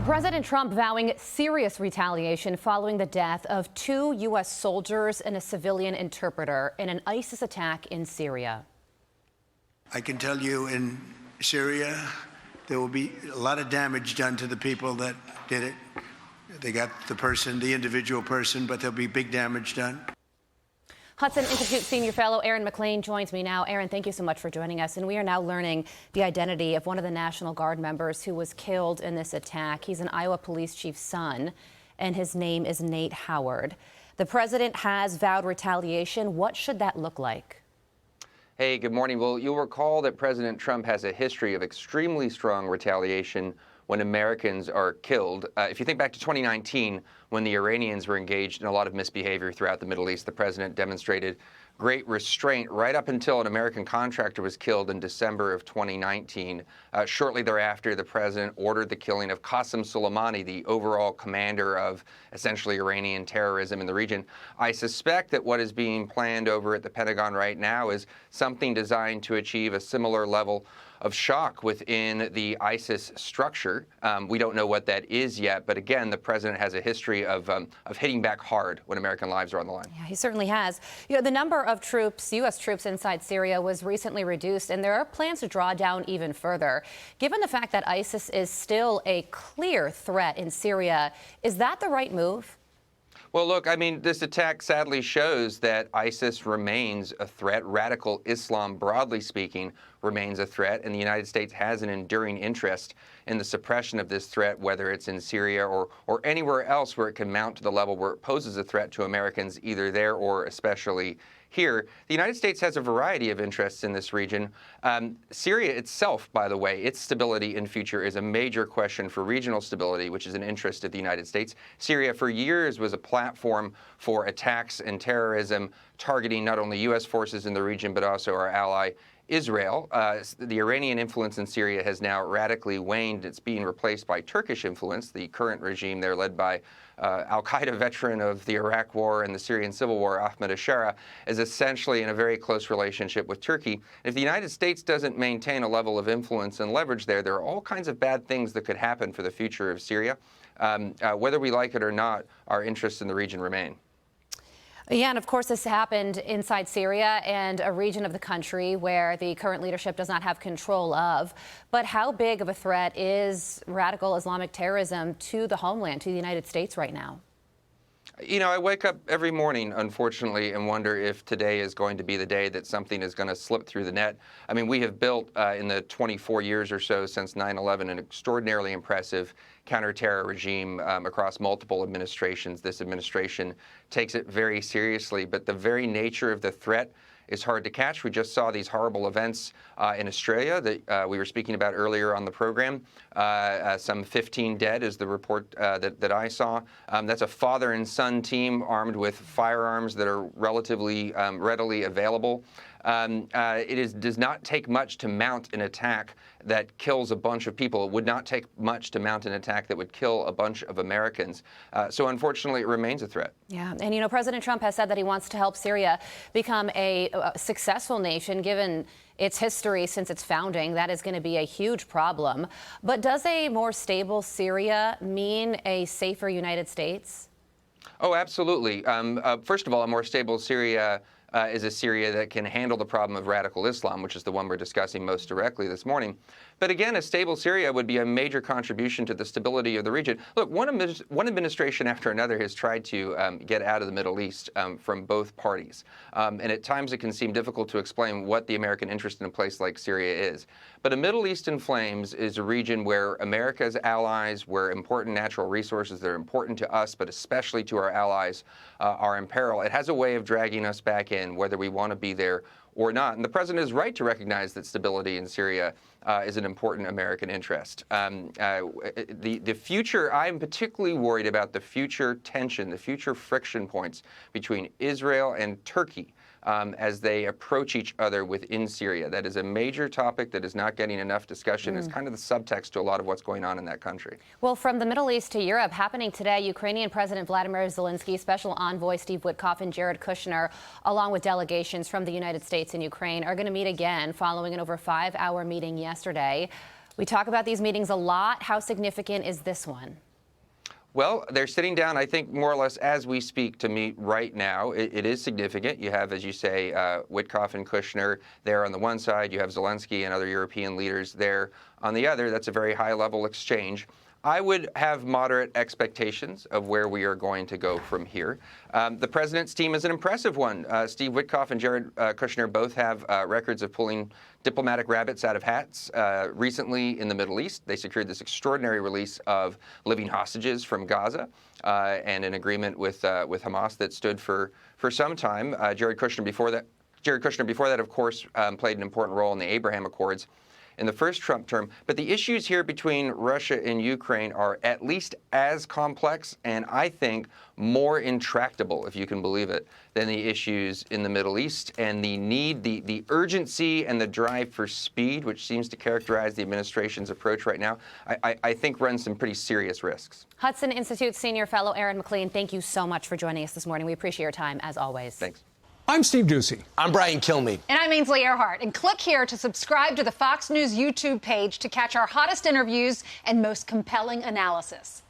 President Trump vowing serious retaliation following the death of 2 U.S. soldiers and a civilian interpreter in an ISIS attack in Syria. I can tell you in Syria, there will be a lot of damage done to the people that did it. They got the individual person, but there'll be big damage done. Hudson Institute Senior Fellow Aaron McLean joins me now. Aaron, thank you so much for joining us. And we are now learning the identity of one of the National Guard members who was killed in this attack. He's an Iowa police chief's son, and his name is Nate Howard. The president has vowed retaliation. What should that look like? Hey, good morning. Well, you'll recall that President Trump has a history of extremely strong retaliation when Americans are killed. If you think back to 2019, when the Iranians were engaged in a lot of misbehavior throughout the Middle East, the president demonstrated great restraint right up until an American contractor was killed in December of 2019. Shortly thereafter, the president ordered the killing of Qasem Soleimani, the overall commander of essentially Iranian terrorism in the region. I suspect that what is being planned over at the Pentagon right now is something designed to achieve a similar level of shock within the ISIS structure. We don't know what that is yet, but again, the president has a history of hitting back hard when American lives are on the line. Yeah, he certainly has. You know, the number of troops, U.S. troops inside Syria was recently reduced, and there are plans to draw down even further. Given the fact that ISIS is still a clear threat in Syria, is that the right move? Well, look, I mean, this attack sadly shows that ISIS remains a threat. Radical Islam, broadly speaking, remains a threat, and the United States has an enduring interest in the suppression of this threat, whether it's in Syria or anywhere else where it can mount to the level where it poses a threat to Americans, either there or especially here. The United States has a variety of interests in this region. Syria itself, by the way, its stability in future is a major question for regional stability, which is an interest of the United States. Syria for years was a platform for attacks and terrorism targeting not only U.S. forces in the region, but also our ally Israel. The Iranian influence in Syria has now radically waned. It's being replaced by Turkish influence. The current regime there, led by al-Qaeda veteran of the Iraq War and the Syrian Civil War, Ahmed Ashara, is essentially in a very close relationship with Turkey. If the United States doesn't maintain a level of influence and leverage there are all kinds of bad things that could happen for the future of Syria. Whether we like it or not, our interests in the region remain. Yeah, and of course this happened inside Syria and a region of the country where the current leadership does not have control of. But how big of a threat is radical Islamic terrorism to the homeland, to the United States right now? You know, I wake up every morning, unfortunately, and wonder if today is going to be the day that something is going to slip through the net. I mean, we have built in the 24 years or so since 9/11 an extraordinarily impressive counterterror regime across multiple administrations. This administration takes it very seriously, but the very nature of the threat is hard to catch. We just saw these horrible events in Australia that we were speaking about earlier on the program. Some 15 dead is the report that I saw. That's a father and son team armed with firearms that are relatively readily available. It does not take much to mount an attack that kills a bunch of people. It would not take much to mount an attack that would kill a bunch of Americans. So unfortunately, it remains a threat. Yeah, and you know, President Trump has said that he wants to help Syria become a successful nation, given its history since its founding. That is going to be a huge problem. But does a more stable Syria mean a safer United States? Oh, absolutely. First of all, a more stable Syria is a Syria that can handle the problem of radical Islam, which is the one we're discussing most directly this morning. But again, a stable Syria would be a major contribution to the stability of the region. Look, one administration after another has tried to get out of the Middle East from both parties. And at times it can seem difficult to explain what the American interest in a place like Syria is. But a Middle East in flames is a region where America's allies, where important natural resources that are important to us, but especially to our allies, are in peril. It has a way of dragging us back in, whether we want to be there or not. And the president is right to recognize that stability in Syria is an important American interest. The future, I'm particularly worried about the future tension, the future friction points between Israel and Turkey as they approach each other within Syria. That is a major topic that is not getting enough discussion. It's kind of the subtext to a lot of what's going on in that country. Well, from the Middle East to Europe, happening today, Ukrainian President Vladimir Zelensky, Special Envoy Steve Witkoff, and Jared Kushner, along with delegations from the United States and Ukraine, are going to meet again following an over 5-hour meeting yesterday. We talk about these meetings a lot. How significant is this one? Well, they're sitting down, I think, more or less as we speak to meet right now. It is significant. You have, as you say, Witkoff and Kushner there on the one side. You have Zelensky and other European leaders there on the other. That's a very high-level exchange. I would have moderate expectations of where we are going to go from here. The president's team is an impressive one. Steve Witkoff and Jared Kushner both have records of pulling diplomatic rabbits out of hats. Recently in the Middle East, they secured this extraordinary release of living hostages from Gaza and an agreement with Hamas that stood for some time. Jared Kushner before that, of course, played an important role in the Abraham Accords in the first Trump term. But the issues here between Russia and Ukraine are at least as complex and I think more intractable, if you can believe it, than the issues in the Middle East. And the need, the urgency and the drive for speed, which seems to characterize the administration's approach right now, I think runs some pretty serious risks. Hudson Institute Senior Fellow Aaron McLean, thank you so much for joining us this morning. We appreciate your time, as always. Thanks. I'm Steve Doocy. I'm Brian Kilmeade. And I'm Ainsley Earhart. And click here to subscribe to the Fox News YouTube page to catch our hottest interviews and most compelling analysis.